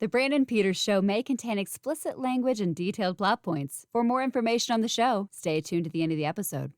The Brandon Peters Show may contain explicit language and detailed plot points. For more information on the show, stay tuned to the end of the episode.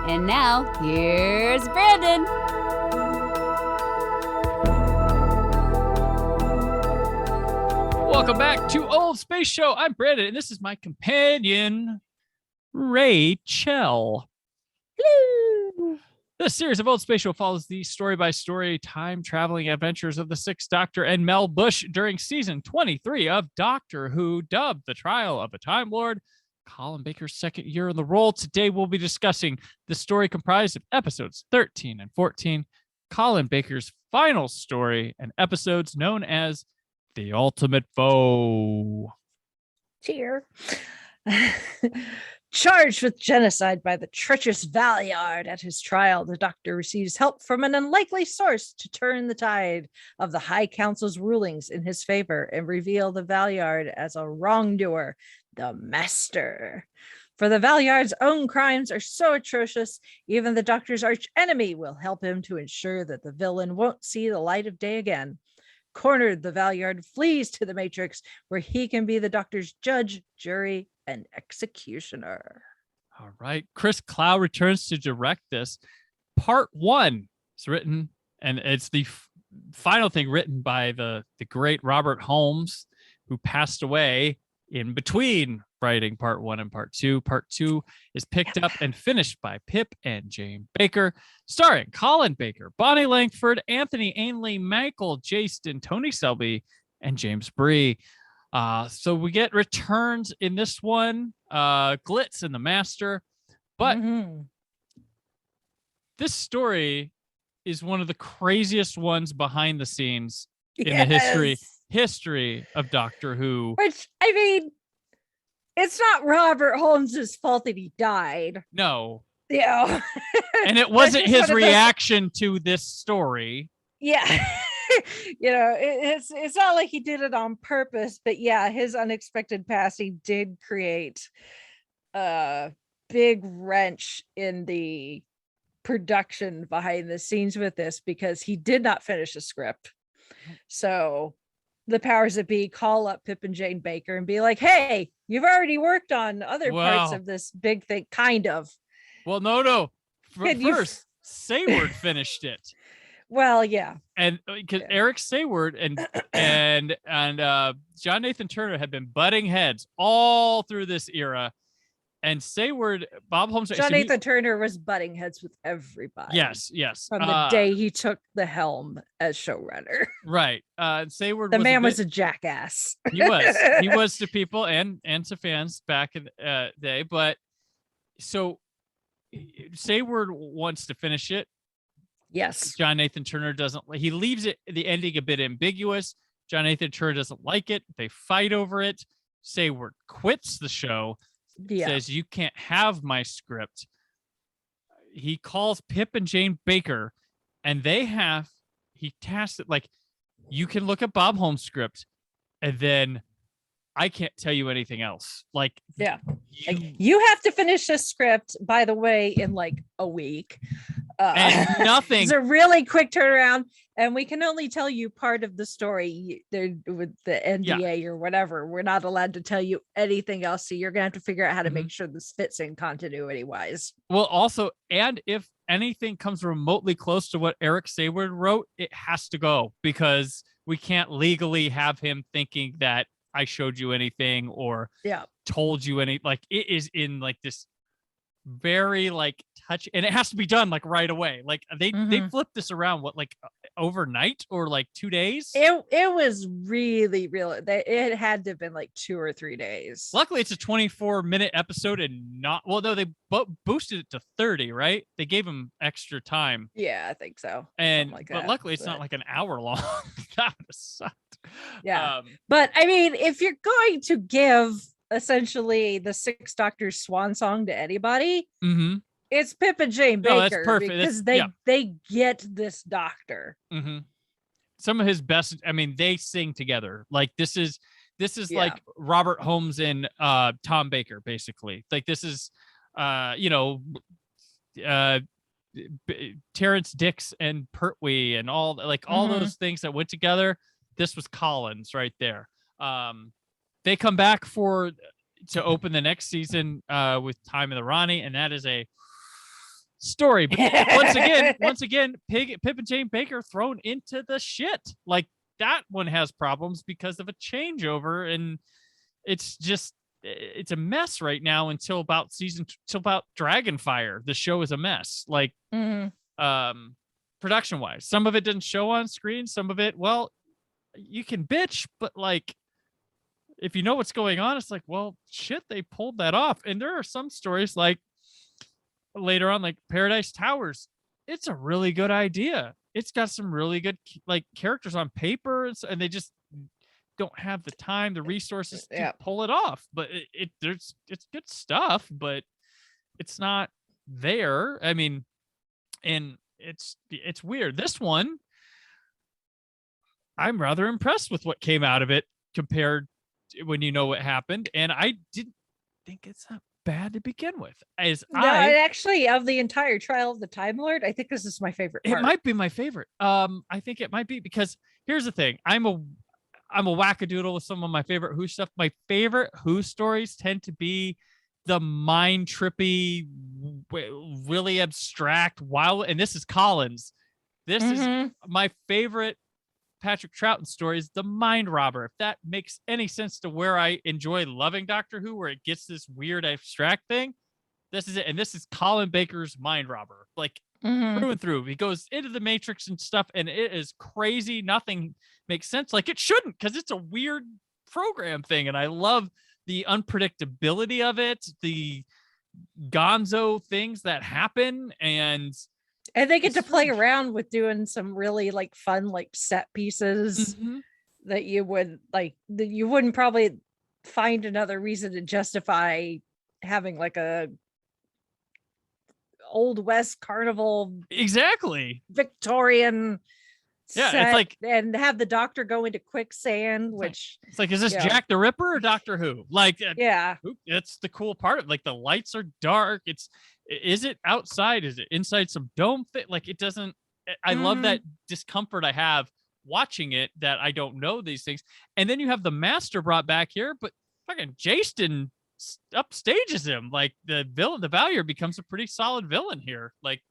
And now, here's Brandon. Welcome back to Old Space Show. I'm Brandon, and this is my companion, Rachel. Hello. This series of Old Space Show follows the story-by-story time-traveling adventures of the Sixth Doctor and Mel Bush during season 23 of Doctor Who, dubbed The Trial of a Time Lord. Colin Baker's second year in the role. Today we'll be discussing the story comprised of episodes 13 and 14, Colin Baker's final story, and episodes known as The Ultimate Foe. Cheer. Charged with genocide by the treacherous Valeyard at his trial, the Doctor receives help from an unlikely source to turn the tide of the High Council's rulings in his favor and reveal the Valeyard as a wrongdoer, the Master. For the Valeyard's own crimes are so atrocious, even the Doctor's arch enemy will help him to ensure that the villain won't see the light of day again. Cornered, the Valeyard flees to the Matrix, where he can be the Doctor's judge, jury, and executioner. All right. Chris Clow returns to direct this. Part 1 is written, and it's the final thing written by the great Robert Holmes, who passed away in between writing part 1 and part 2. Part 2 is picked up and finished by Pip and Jane Baker, starring Colin Baker, Bonnie Langford, Anthony Ainley, Michael Jaston, Tony Selby, and James Bree. So we get returns in this one, Glitz and the Master, but this story is one of the craziest ones behind the scenes in the history of Doctor Who. Which, I mean, it's not Robert Holmes's fault that he died. No. Yeah. And it wasn't his reaction to this story. Yeah. It's not like he did it on purpose, but yeah, his unexpected passing did create a big wrench in the production behind the scenes with this, because he did not finish the script. So the powers that be call up Pip and Jane Baker and be like, hey, you've already worked on other parts of this big thing, kind of. Well, no. First, Sayward finished it. Well, yeah. And because Eric Sayward and John Nathan Turner had been butting heads all through this era. And Sayward, Bob Holmes. John Nathan Turner was butting heads with everybody. Yes. From the day he took the helm as showrunner. Right. Sayward. The man was a jackass. He was to people and to fans back in the day. But so Sayward wants to finish it. Yes. John Nathan Turner doesn't. He leaves the ending a bit ambiguous. John Nathan Turner doesn't like it. They fight over it. Sayward quits the show. Says, you can't have my script. He calls Pip and Jane Baker, and he tasked it like, you can look at Bob Holmes' script, and then I can't tell you anything else. Like, you have to finish this script, by the way, in like a week. And nothing. It's a really quick turnaround, and we can only tell you part of the story there with the NDA or whatever. We're not allowed to tell you anything else, so you're gonna have to figure out how to make sure this fits in continuity wise. Well, also, and if anything comes remotely close to what Eric Sayward wrote, it has to go, because we can't legally have him thinking that I showed you anything or told you any. Like, it is in like this very like touch, and it has to be done like right away. Like they flipped this around like overnight or like 2 days. It was really it had to have been like 2 or 3 days. Luckily it's a 24-minute episode and not, well, no, they boosted it to 30, right? They gave them extra time. Yeah, I think so. And like but luckily it's not like an hour long. That would have sucked. Yeah. But I mean, if you're going to give essentially the Sixth Doctor's swan song to anybody, it's Pip and Jane Baker. No, that's perfect. Because they get this Doctor. Some of his best, I mean, they sing together. Like this is like Robert Holmes and Tom Baker, basically. Like this is Terrence Dix and Pertwee and all those things that went together. This was Collins right there. They come back to open the next season with Time of the Ronnie, and that is a story. But once again, Pip and Jane Baker thrown into the shit. Like that one has problems because of a changeover, and it's a mess right now until about Dragonfire. The show is a mess. Like production wise, some of it didn't show on screen. Some of it, well, you can bitch, but like if you know what's going on, it's like, well, shit, they pulled that off. And there are some stories like later on, like Paradise Towers. It's a really good idea. It's got some really good like characters on paper, and they just don't have the time, the resources to pull it off. But it's good stuff, but it's not there. I mean, and it's weird. This one, I'm rather impressed with what came out of it compared to when you know what happened. And I didn't think it's that bad to begin with. Actually, of the entire Trial of the Time Lord, I think this is my favorite part. It might be my favorite. I think it might be, because here's the thing. I'm a wackadoodle with some of my favorite Who stuff. My favorite Who stories tend to be the mind trippy, really abstract, wild. And this is Collins. This is my favorite Patrick Troughton story, is the mind robber. If that makes any sense to where I enjoy loving Doctor Who, where it gets this weird abstract thing, this is it. And this is Colin Baker's mind robber, like through and through. He goes into the Matrix and stuff, and it is crazy. Nothing makes sense, like it shouldn't, because it's a weird program thing. And I love the unpredictability of it, the gonzo things that happen, and they get to play around with doing some really like fun like set pieces that you wouldn't probably find another reason to justify having like a Old West carnival Victorian set, it's like, and have the Doctor go into quicksand, which it's like, is this Jack the Ripper or Doctor Who? Like it's the cool part of, like, the lights are dark. Is it outside? Is it inside some dome thing? Like, it doesn't, I love that discomfort I have watching it, that I don't know these things. And then you have the Master brought back here, but fucking Jason upstages him. Like, the villain, the Valier, becomes a pretty solid villain here. Like,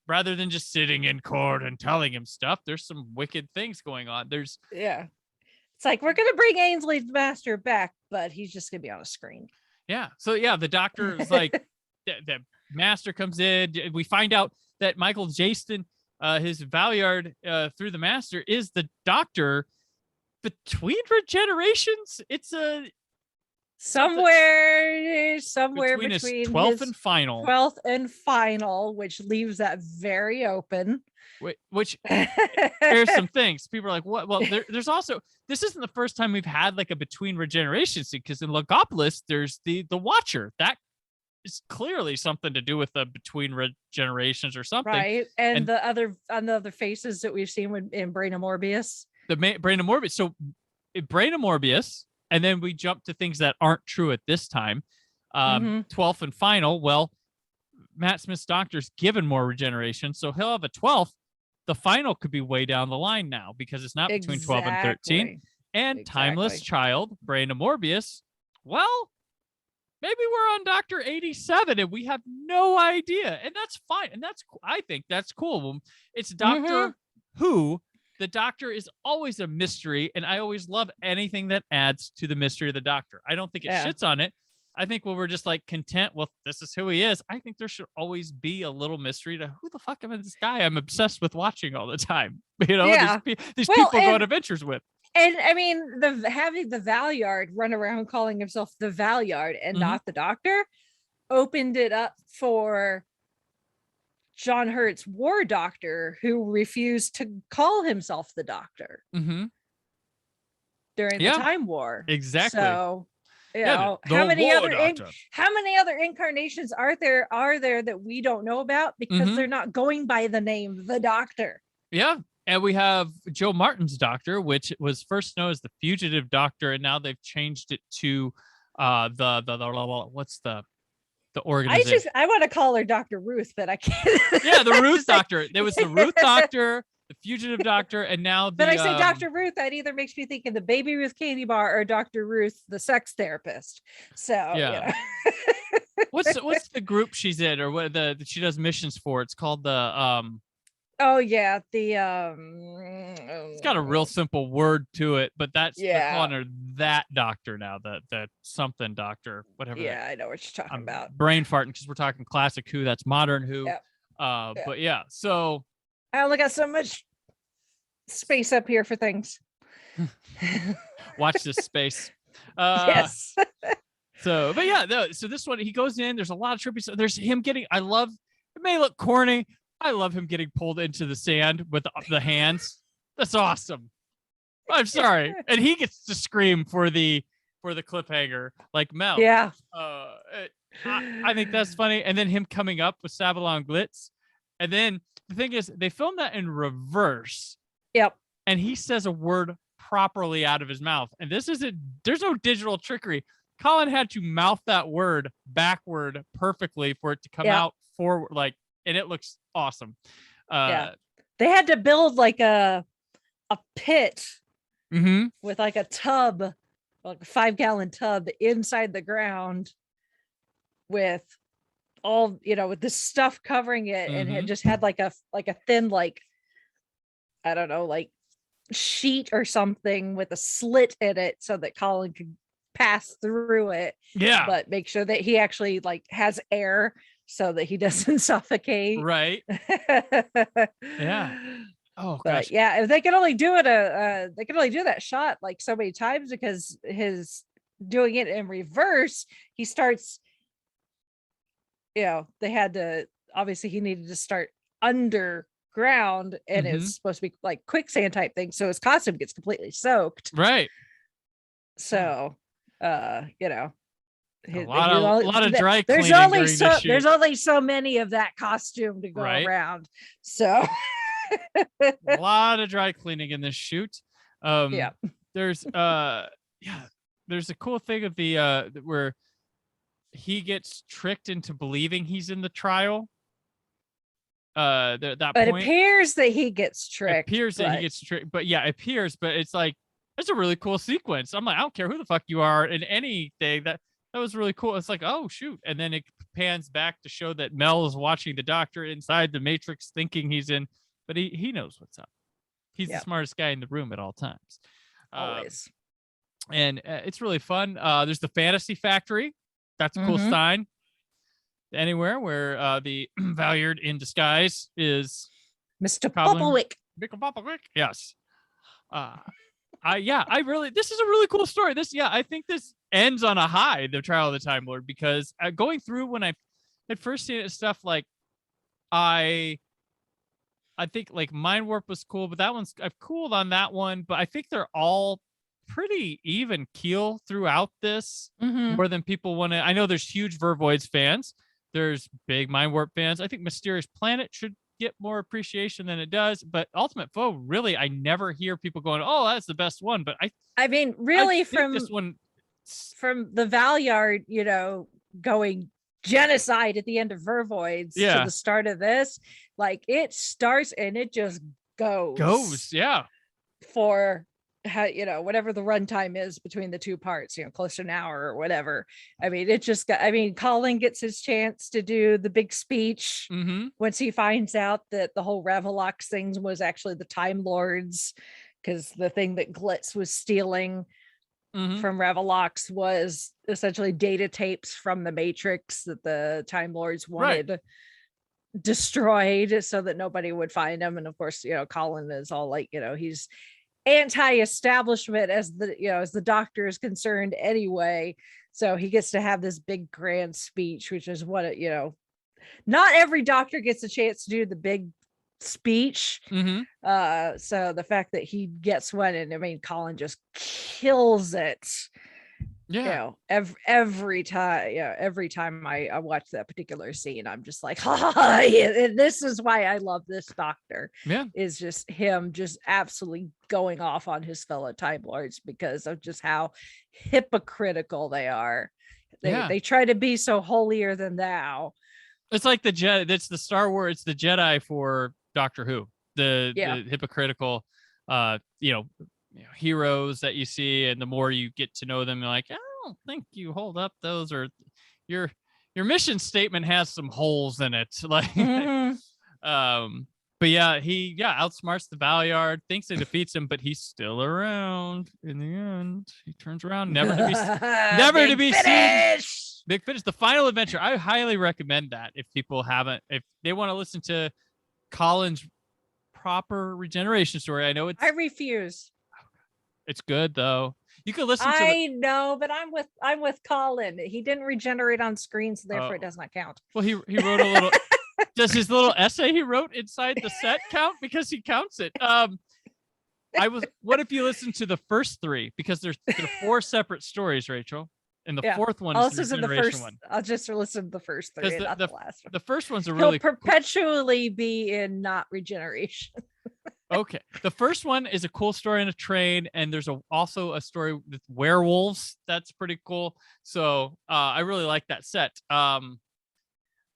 rather than just sitting in court and telling him stuff, there's some wicked things going on. It's like, we're gonna bring Ainsley's Master back, but he's just gonna be on a screen. So the Doctor is like, the Master comes in. We find out that Michael Jaston, his Valiard through the Master, is the Doctor between generations. It's a somewhere between his 12th and final, which leaves that very open. Which there's some things people are like, what? Well, there's also, this isn't the first time we've had like a between regeneration scene, because in Logopolis there's the Watcher. That is clearly something to do with the between regenerations or something, right? And the other faces that we've seen in Brain of Morbius. Brain of Morbius. So Brain of Morbius, and then we jump to things that aren't true at this time. 12th and final. Well, Matt Smith's Doctor's given more regeneration, so he'll have a 12th. The final could be way down the line now, because it's not between 12 and 13. And Timeless Child, Brain of Morbius. Well, maybe we're on Doctor 87 and we have no idea. And that's fine. And I think that's cool. It's Doctor Who. The Doctor is always a mystery. And I always love anything that adds to the mystery of the Doctor. I don't think it shits on it. I think when we're just like content, well, this is who he is. I think there should always be a little mystery to who the fuck am I this guy I'm obsessed with watching all the time. Yeah. These Well, people go on adventures with. And I mean, having the Valyard run around calling himself the Valyard and not the Doctor opened it up for John Hurt's War Doctor, who refused to call himself the Doctor during the Time War. Exactly. So, how many other incarnations are there that we don't know about because they're not going by the name the Doctor? Yeah. And we have Joe Martin's Doctor, which was first known as the Fugitive Doctor, and now they've changed it to what's the organization? I want to call her Dr. Ruth, but I can't. Yeah, the Ruth Doctor. There was the Ruth Doctor, the Fugitive Doctor, and now the. But I say Dr. Ruth, that either makes me think of the Baby Ruth candy bar or Dr. Ruth, the sex therapist. So yeah. What's the group she's in, or what she does missions for? It's called the Oh yeah, it's got a real simple word to it, but they're calling her that doctor now, that something doctor, whatever. Yeah, I know what you're talking about. Brain farting because we're talking classic Who, that's modern Who. Yep. But yeah, so I only got so much space up here for things. Watch this space. Yes. So, but yeah, so this one, he goes in. There's a lot of trippy stuff. There's him getting. I love. It may look corny. I love him getting pulled into the sand with the hands. That's awesome. I'm sorry. And he gets to scream for the cliffhanger like Mel. Yeah. I think that's funny. And then him coming up with Savalon Glitz. And then the thing is, they filmed that in reverse. Yep. And he says a word properly out of his mouth. And there's no digital trickery. Colin had to mouth that word backward perfectly for it to come out forward, and it looks awesome. They had to build like a pit with like a tub, like a 5-gallon tub inside the ground with all, with this stuff covering it. And it just had like a thin, I don't know, sheet or something with a slit in it so that Colin could pass through it. Yeah. But make sure that he actually has air so that he doesn't suffocate. Right. Yeah. Oh gosh. But yeah, if they can only do it they can only do that shot so many times because his doing it in reverse, he starts, they had to, obviously he needed to start underground and it's supposed to be like quicksand type thing. So his costume gets completely soaked. Right. So, a lot of dry cleaning. There's only so many of that costume to go around. So a lot of dry cleaning in this shoot. There's there's a cool thing of the where he gets tricked into believing he's in the trial. It appears that he gets tricked. But yeah, it appears, but it's like it's a really cool sequence. I'm like, I don't care who the fuck you are in anything. That was really cool. It's like, oh shoot. And then it pans back to show that Mel is watching the Doctor inside the Matrix thinking he's in, but he knows what's up. He's the smartest guy in the room at all times. Always. And it's really fun. There's the Fantasy Factory. That's a cool sign. Anywhere where the Valyard in disguise is Mr. Popowick. Mr. Popowick. Yes. This is a really cool story. I think this ends on a high, the Trial of the Time Lord, because going through when I had first seen it, stuff like I think like Mind Warp was cool, but I've cooled on that one, but I think they're all pretty even keel throughout this, more than people want to. I know there's huge Vervoids fans. There's big Mind Warp fans. I think Mysterious Planet should get more appreciation than it does, but Ultimate Foe, really, I never hear people going, "Oh, that's the best one." But I mean, really, from this one, from the Valyard, going genocide at the end of Vervoids to the start of this, it starts and it just goes, for how, whatever the runtime is between the two parts, close to an hour or whatever. I mean, Colin gets his chance to do the big speech once he finds out that the whole Ravelox thing was actually the Time Lords, because the thing that Glitz was stealing from Revelox was essentially data tapes from the Matrix that the Time Lords wanted destroyed so that nobody would find them. And of course, Colin is all like, he's anti-establishment as the Doctor is concerned anyway. So he gets to have this big grand speech, which is what not every Doctor gets a chance to do the big speech. So the fact that he gets one, and I mean Colin just kills it. Every time I watch that particular scene, I'm just like, and this is why I love this Doctor. Is just him just absolutely going off on his fellow Time Lords because of just how hypocritical they are. They try to be so holier than thou. It's like the Jedi. It's the Star Wars. It's the Jedi for Doctor Who. The hypocritical, heroes that you see, and the more you get to know them, you're like, I don't think you hold up. Those are your mission statement has some holes in it. Like, but he outsmarts the Valyard, thinks he defeats him, but he's still around in the end. He turns around, never to be seen. Big Finish, the final adventure. I highly recommend that if they want to listen to Colin's proper regeneration story. I refuse. It's good though. You can listen to I know, but I'm with Colin. He didn't regenerate on screen, so therefore it does not count. Well, he wrote a little does his little essay he wrote inside the set count? Because he counts it. What if you listen to the first 3? Because there are 4 separate stories, Rachel. And the fourth one is the regeneration one. I'll just listen to the first 3, not the last one. The first one's a really He'll perpetually be in not regeneration. Okay. The first one is a cool story in a train, and there's also a story with werewolves. That's pretty cool. So I really like that set.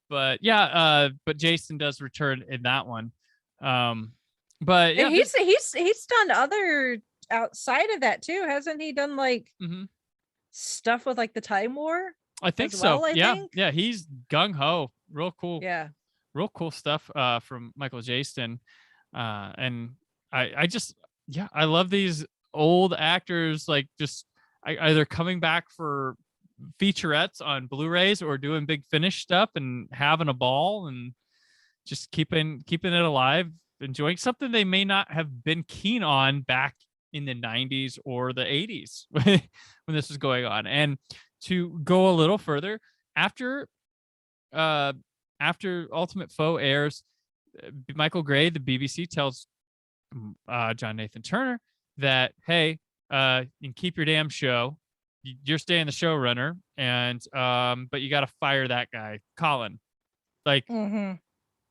But Jason does return in that one. But yeah, and he's done other outside of that too, hasn't he? Done like stuff with like the Time War. I think so. Yeah, he's gung ho. Real cool. Yeah, real cool stuff from Michael Jaston. And I love these old actors, like just either coming back for featurettes on Blu-rays or doing Big Finish stuff and having a ball and just keeping it alive, enjoying something they may not have been keen on back in the 90s or the 80s when this was going on. And to go a little further, after Ultimate Foe airs, Michael Gray, the BBC, tells John Nathan Turner that, hey, you can keep your damn show. You're staying the showrunner, and but you got to fire that guy, Colin. Like,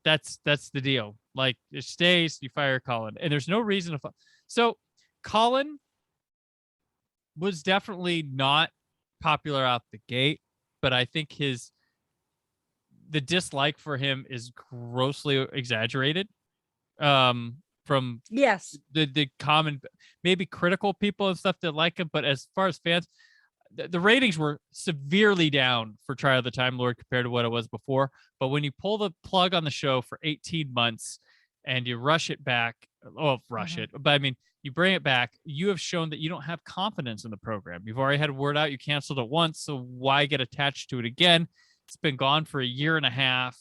that's the deal. Like, it stays, you fire Colin, and there's no reason to. So, Colin was definitely not popular out the gate, but I think the dislike for him is grossly exaggerated. From the common, maybe critical people and stuff that like him, but as far as fans, the ratings were severely down for Trial of the Time Lord compared to what it was before. But when you pull the plug on the show for 18 months and you rush it back, but I mean, you bring it back, you have shown that you don't have confidence in the program. You've already had word out, you canceled it once, so why get attached to it again? It's been gone for a year and a half.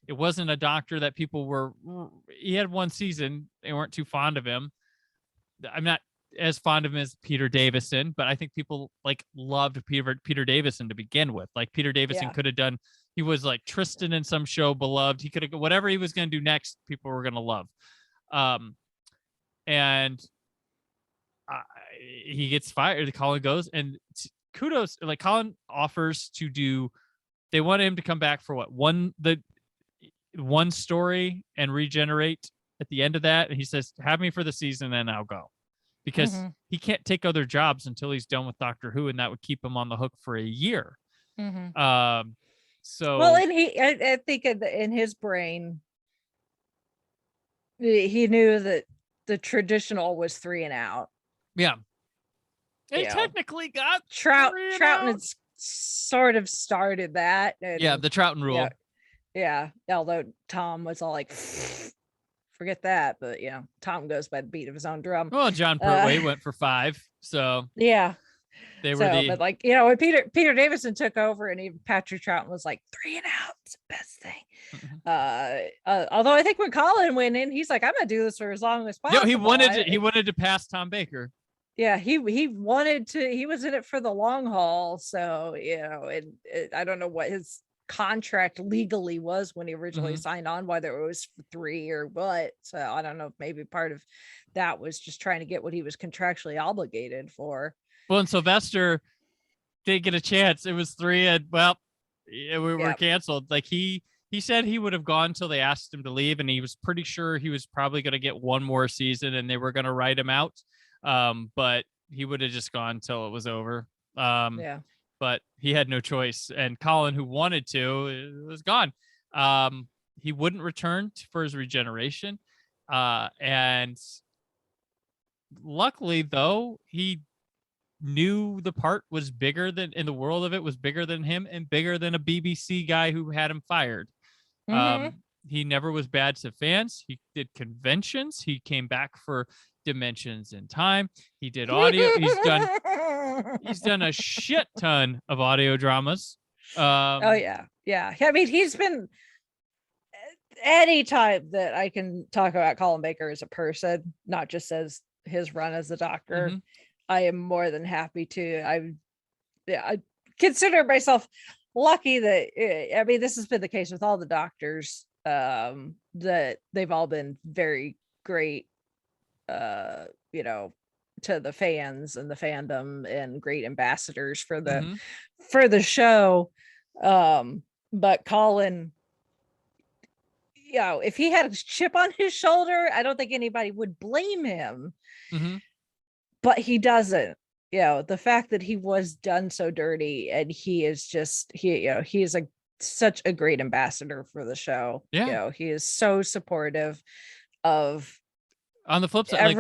It wasn't a Doctor that he had one season. They weren't too fond of him. I'm not as fond of him as Peter Davison, but I think people loved Peter Davison to begin with. Like, Peter Davison could have done, he was like Tristan in some show, beloved. He could have, whatever he was going to do next, people were going to love. And he gets fired. Colin goes, and kudos, like, Colin offers to do, they want him to come back for one story and regenerate at the end of that. And he says, have me for the season, then I'll go. Because he can't take other jobs until he's done with Doctor Who, and that would keep him on the hook for a year. And I think in his brain, he knew that the traditional was 3 and out. Yeah. It technically got Troughton sort of started that. And, the Troughton rule. Yeah. Although Tom was all like, forget that. But Tom goes by the beat of his own drum. Well, John Pertwee went for 5. So Yeah. they were the but like, you know, when Peter Davison took over, and even Patrick Troughton was like 3 and out, it's the best thing. Although I think when Colin went in, he's like, I'm gonna do this for as long as possible. No, he wanted to pass Tom Baker. Yeah, he wanted to. He was in it for the long haul. So, you know, I don't know what his contract legally was when he originally signed on, whether it was 3 or what. So I don't know if maybe part of that was just trying to get what he was contractually obligated for. Well, and Sylvester didn't get a chance. It was 3, and well, we were canceled. Like he said he would have gone till they asked him to leave, and he was pretty sure he was probably going to get one more season, and they were going to write him out. But he would have just gone till it was over. But he had no choice, and Colin, who wanted to, was gone. He wouldn't return for his regeneration, and luckily, though, he knew the part was bigger than in the world of it was bigger than him and bigger than a BBC guy who had him fired. He never was bad to fans. He did conventions. He came back for Dimensions in Time. He did audio. He's done a shit ton of audio dramas. Oh yeah. I mean, he's been, any time that I can talk about Colin Baker as a person, not just as his run as the Doctor, I am more than happy to. I consider myself lucky that, I mean, this has been the case with all the Doctors, that they've all been very great, you know, to the fans and the fandom, and great ambassadors for the show. But Colin, you know, if he had a chip on his shoulder, I don't think anybody would blame him. But he doesn't. You know, the fact that he was done so dirty, and he is just, he is such a great ambassador for the show. You know, he is so supportive of, on the flip side,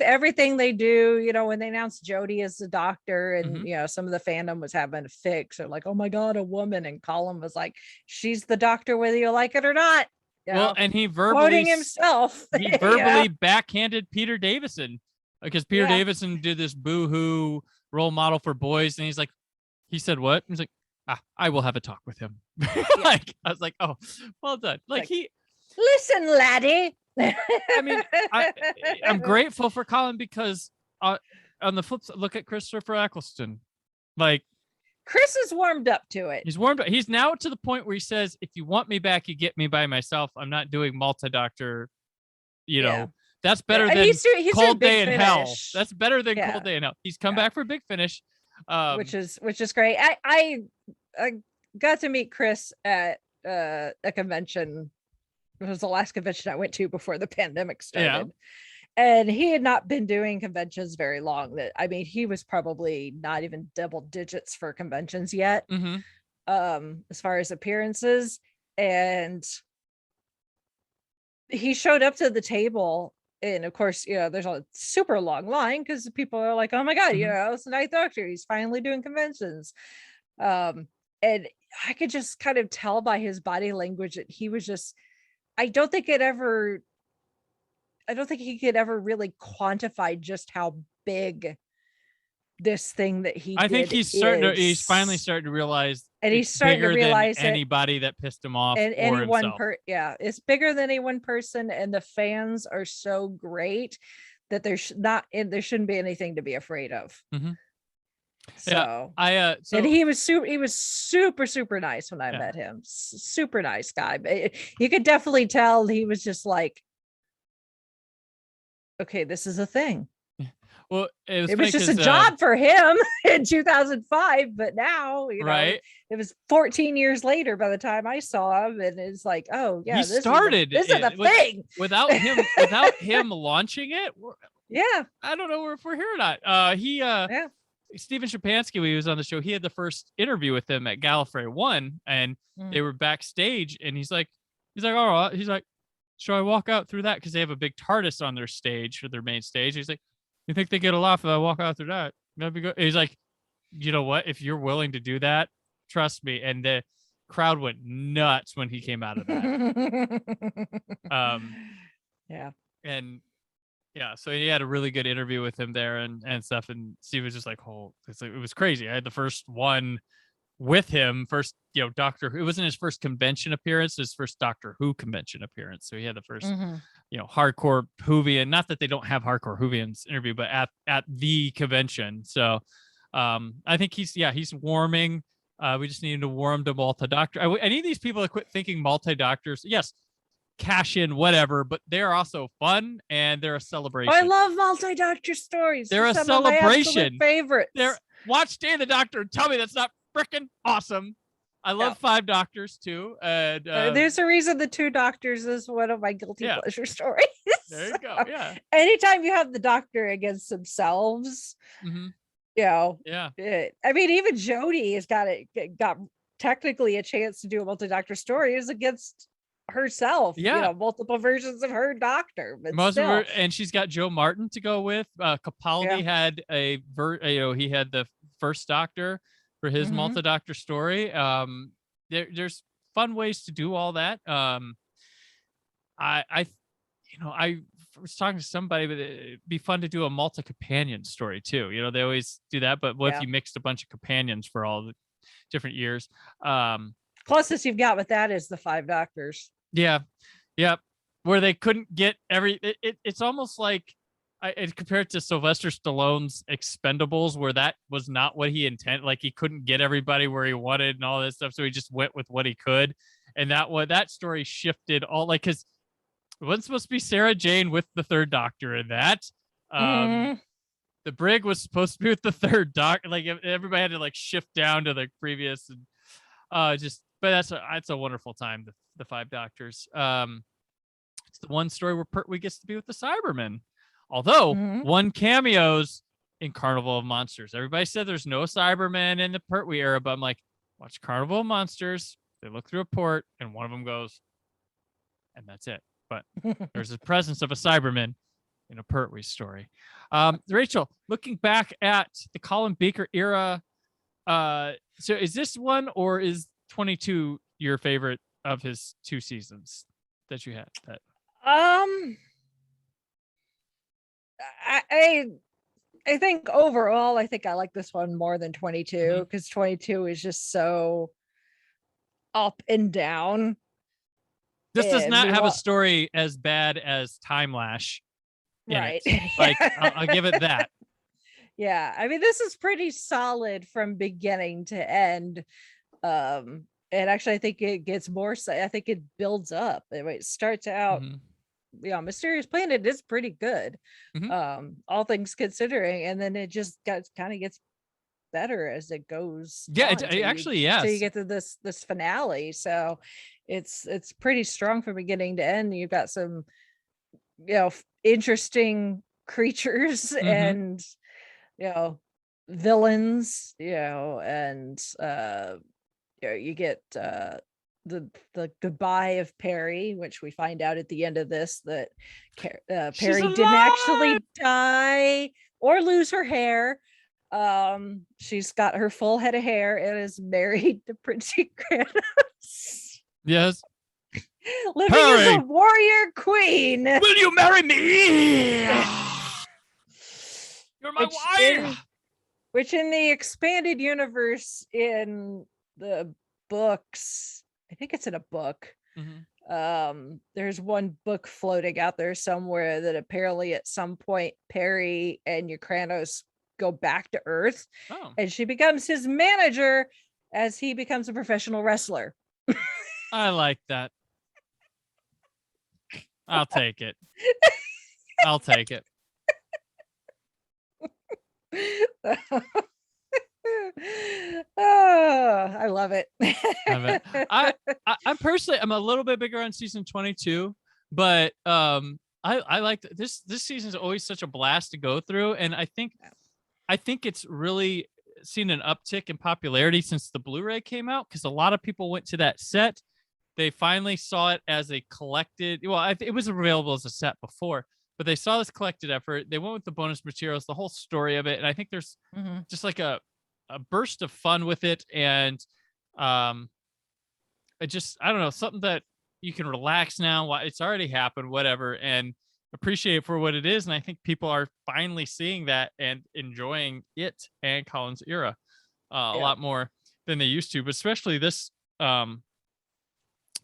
everything they do. You know, when they announced Jodie as the Doctor, and you know, some of the fandom was having a fix, or like, oh my God, a woman, and Colin was like, she's the Doctor whether you like it or not. Well, and he verbally quoting himself. He verbally backhanded Peter Davison, because Peter Davison did this boo-hoo role model for boys, and he's like, he said what? He's like, I will have a talk with him. Like, I was like, oh, well done. Like listen, laddie. I mean, I'm grateful for Colin, because on the flip side, look at Christopher Eccleston. Like, Chris is warmed up to it. He's warmed up. He's now to the point where he says, if you want me back, you get me by myself. I'm not doing multi-doctor, you know. That's better than he's Cold Day in Finish. Hell. That's better than Cold Day in Hell. He's come back for Big Finish. Which is great. I got to meet Chris at a convention. It was the last convention I went to before the pandemic started. And he had not been doing conventions very long. I mean, he was probably not even double digits for conventions yet, as far as appearances. And he showed up to the table, and of course, you know, there's a super long line, because people are like, oh my God, you know, it's the Ninth Doctor, he's finally doing conventions. And I could just kind of tell by his body language that he was just, I don't think he could ever really quantify just how big this thing that he I think he's finally starting to realize, and he's starting to realize anybody that pissed him off, and or any one himself. It's bigger than any one person, and the fans are so great that there shouldn't be anything to be afraid of. So and he was super super nice when I met him. Super nice guy, but you could definitely tell he was just like, okay, this is a thing. Well, it was just a job for him in 2005, but now, you know, it was 14 years later by the time I saw him, and it's like, oh yeah, this is the thing. Without him launching it, I don't know if we're here or not. Stephen Shapansky, when he was on the show, he had the first interview with him at Gallifrey 1, and they were backstage, and he's like, all right, he's like, should I walk out through that? Because they have a big TARDIS on their stage, for their main stage. He's like, you think they get a laugh if I walk out through that? That'd be good. He's like, you know what? If you're willing to do that, trust me. And the crowd went nuts when he came out of that. And Yeah, so he had a really good interview with him there and stuff, and Steve was just like, "Oh, it was crazy." I had the first one with him, first, Doctor Who. It wasn't his first convention appearance, his first Doctor Who convention appearance. So he had the first, Mhm. hardcore Whovian. Not that they don't have hardcore Whovians interview, but at the convention. So, I think he's warming. We just needed to warm to multi-doctor. I need these people to quit thinking multi-doctors. Yes, cash in, whatever, but they're also fun and they're a Oh, I celebration. love multi-doctor stories. They're a Some of my absolute celebration. favorites. Watch Day of the Doctor and tell me that's not freaking awesome. I love Five Doctors too. And There's a reason the Two Doctors is one of my guilty pleasure stories. There you go. Yeah. Anytime you have the Doctor against themselves, Mm-hmm. Yeah. I mean, even Jodie has got technically a chance to do a multi-doctor story is against herself. Yeah. Multiple versions of her Doctor, but Most still. of her, and she's got Joe Martin to go with. Capaldi had he had the first Doctor for his Mhm. multi-doctor story. There's fun ways to do all that. I was talking to somebody, but it'd be fun to do a multi-companion story too. They always do that, but what if you mixed a bunch of companions for all the different years? Closest you've got with that is the Five Doctors. Yeah. Where they couldn't get it's almost like I compare it to Sylvester Stallone's Expendables, where that was not what he intended. Like he couldn't get everybody where he wanted and all this stuff, so he just went with what he could. And that story shifted all, like, because it wasn't supposed to be Sarah Jane with the third Doctor in that. The Brig was supposed to be with the third Doctor. Like everybody had to like shift down to the previous, and but that's a wonderful time. The Five Doctors. It's the one story where Pertwee gets to be with the Cybermen. Although one cameos in Carnival of Monsters. Everybody said there's no Cybermen in the Pertwee era, but I'm like, watch Carnival of Monsters. They look through a port, and one of them goes, and that's it. But there's a presence of a Cyberman in a Pertwee story. Rachel, looking back at the Colin Baker era, so is this one or is 22 your favorite of his two seasons that you had? I think overall, I think I like this one more than 22 because 22 is just so up and down. This does not have a story as bad as Time Lash. Right. Like, I'll give it that. Yeah. I mean, this is pretty solid from beginning to end. And actually, I think it gets more, I think it builds up. It starts out, Mysterious Planet is pretty good. All things considering. And then it just kind of gets better as it goes. Yeah, it actually, yes. So you get to this finale. So it's pretty strong from beginning to end. You've got some, interesting creatures and, villains, and, you get the goodbye of Perry, which we find out at the end of this that Perry didn't actually die or lose her hair. She's got her full head of hair and is married to Prince Kratos. Yes. Living as a warrior queen. Will you marry me? You're my wife. Which in the expanded universe in the books, I think it's in a book. There's one book floating out there somewhere that apparently at some point Perry and Kratos go back to Earth, and she becomes his manager as he becomes a professional wrestler. I like that. I'll take it. I'll take it. I love it. I'm personally, I'm a little bit bigger on season 22, but I like this season's always such a blast to go through, and I think it's really seen an uptick in popularity since the Blu-ray came out, because a lot of people went to that set. They finally saw it as a collected, it was available as a set before, but they saw this collected effort. They went with the bonus materials, the whole story of it, and I think there's just like a burst of fun with it, and I don't know, something that you can relax now. It's already happened, whatever, and appreciate it for what it is. And I think people are finally seeing that and enjoying it and Colin's era a lot more than they used to. But especially this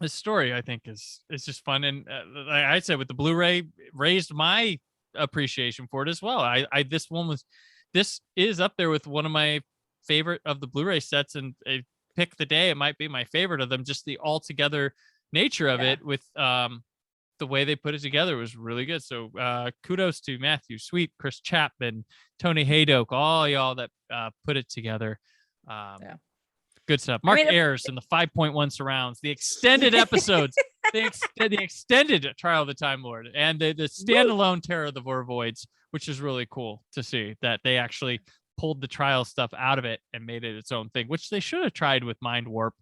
this story, I think is just fun. And like I said, with the Blu-ray, raised my appreciation for it as well. This is up there with one of my favorite of the Blu-ray sets, and pick the day, it might be my favorite of them. Just the altogether nature of it with the way they put it together was really good. So kudos to Matthew Sweet, Chris Chapman, Tony Haydock, all y'all that put it together. Good stuff. Mark Ayers and the 5.1 surrounds, the extended episodes, the extended Trial of the Time Lord, and the standalone Terror of the Vorvoids, which is really cool to see that they actually pulled the trial stuff out of it and made it its own thing, which they should have tried with Mind Warp.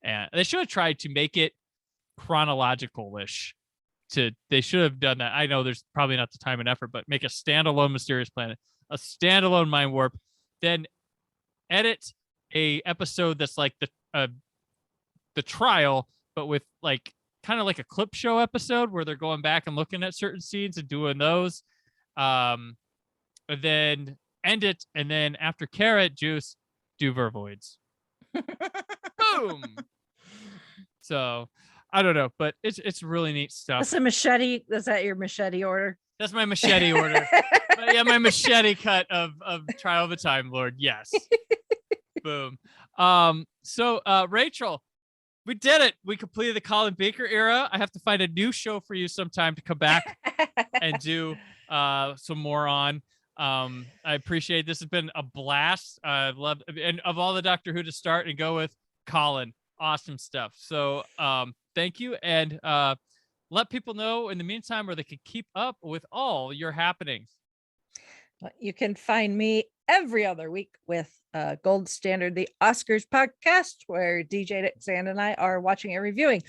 And they should have tried to make it chronological-ish. They should have done that. I know there's probably not the time and effort, but make a standalone Mysterious Planet, a standalone Mind Warp, then edit a episode that's like the trial, but with like kind of like a clip show episode where they're going back and looking at certain scenes and doing those. And then end it, and then after Carrot Juice, do Vervoids. Boom. So I don't know, but it's really neat stuff. That's a machete. Is that your machete order? That's my machete order. Yeah, my machete cut of Trial of the Time Lord. Yes. Boom. So Rachel, we did it. We completed the Colin Baker era. I have to find a new show for you sometime to come back and do some more on. I appreciate this. Has been a blast. I love, and of all the Doctor Who to start and go with, Colin, awesome stuff. So thank you, and let people know in the meantime where they can keep up with all your happenings. You can find me every other week with Gold Standard, the Oscars podcast, where DJ Nick Sand and I are watching and reviewing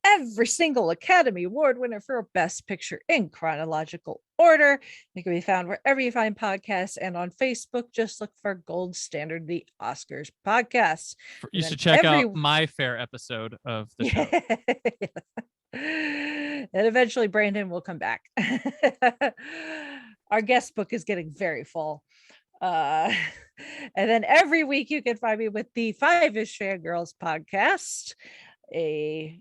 every single Academy Award winner for Best Picture in chronological order. It can be found wherever you find podcasts, and on Facebook, just look for Gold Standard, the Oscars podcast. You should check out my fair episode of the show. And eventually Brandon will come back. Our guest book is getting very full. And then every week you can find me with the 5-ish Fangirls podcast, a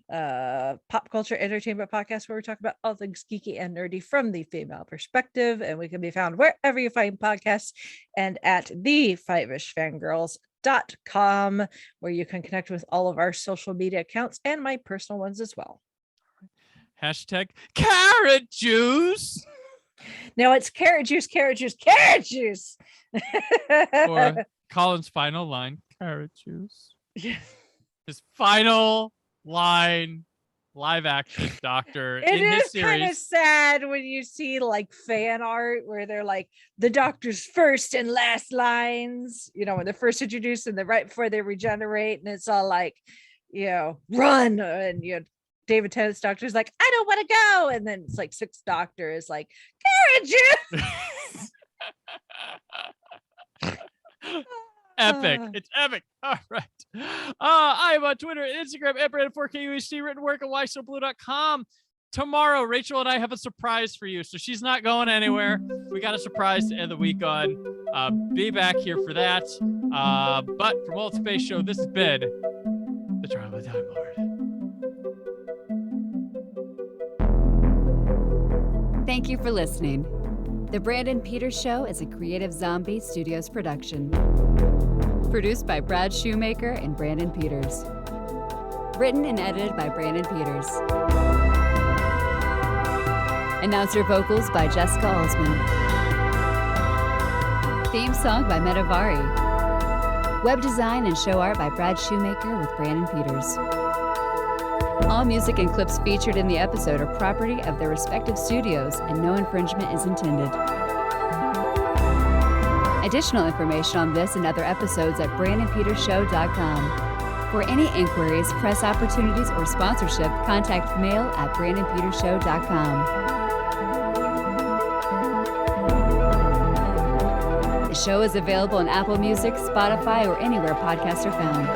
pop culture entertainment podcast where we talk about all things geeky and nerdy from the female perspective, and we can be found wherever you find podcasts and at the 5-ish fangirls.com, where you can connect with all of our social media accounts and my personal ones as well. Hashtag carrot juice. No, it's carrot juice, carrot juice, carrot juice. Or Colin's final line, carrot juice. His final line, live action Doctor in his series. It is kind of sad when you see like fan art where they're like the Doctor's first and last lines, you know, when they're first introduced and they're right before they regenerate, and it's all like, you know, run, and you know, David Tennant's Doctor's like, I don't want to go, and then it's like Sixth Doctor is like, carrot juice. Epic. It's epic. All right. I am on Twitter and Instagram at Brandon4KUHC, written work at whysoblue.com. Tomorrow, Rachel and I have a surprise for you. So she's not going anywhere. We got a surprise to end the week on. Be back here for that. But from Old Space Show, this has been the Trial of the Time Lord. Thank you for listening. The Brandon Peters Show is a Creative Zombie Studios production. Produced by Brad Shoemaker and Brandon Peters. Written and edited by Brandon Peters. Announcer vocals by Jessica Alsman. Theme song by Metavari. Web design and show art by Brad Shoemaker with Brandon Peters. All music and clips featured in the episode are property of their respective studios, and no infringement is intended. Additional information on this and other episodes at BrandonPetersShow.com. For any inquiries, press opportunities, or sponsorship, contact mail at BrandonPetersShow.com. The show is available on Apple Music, Spotify, or anywhere podcasts are found.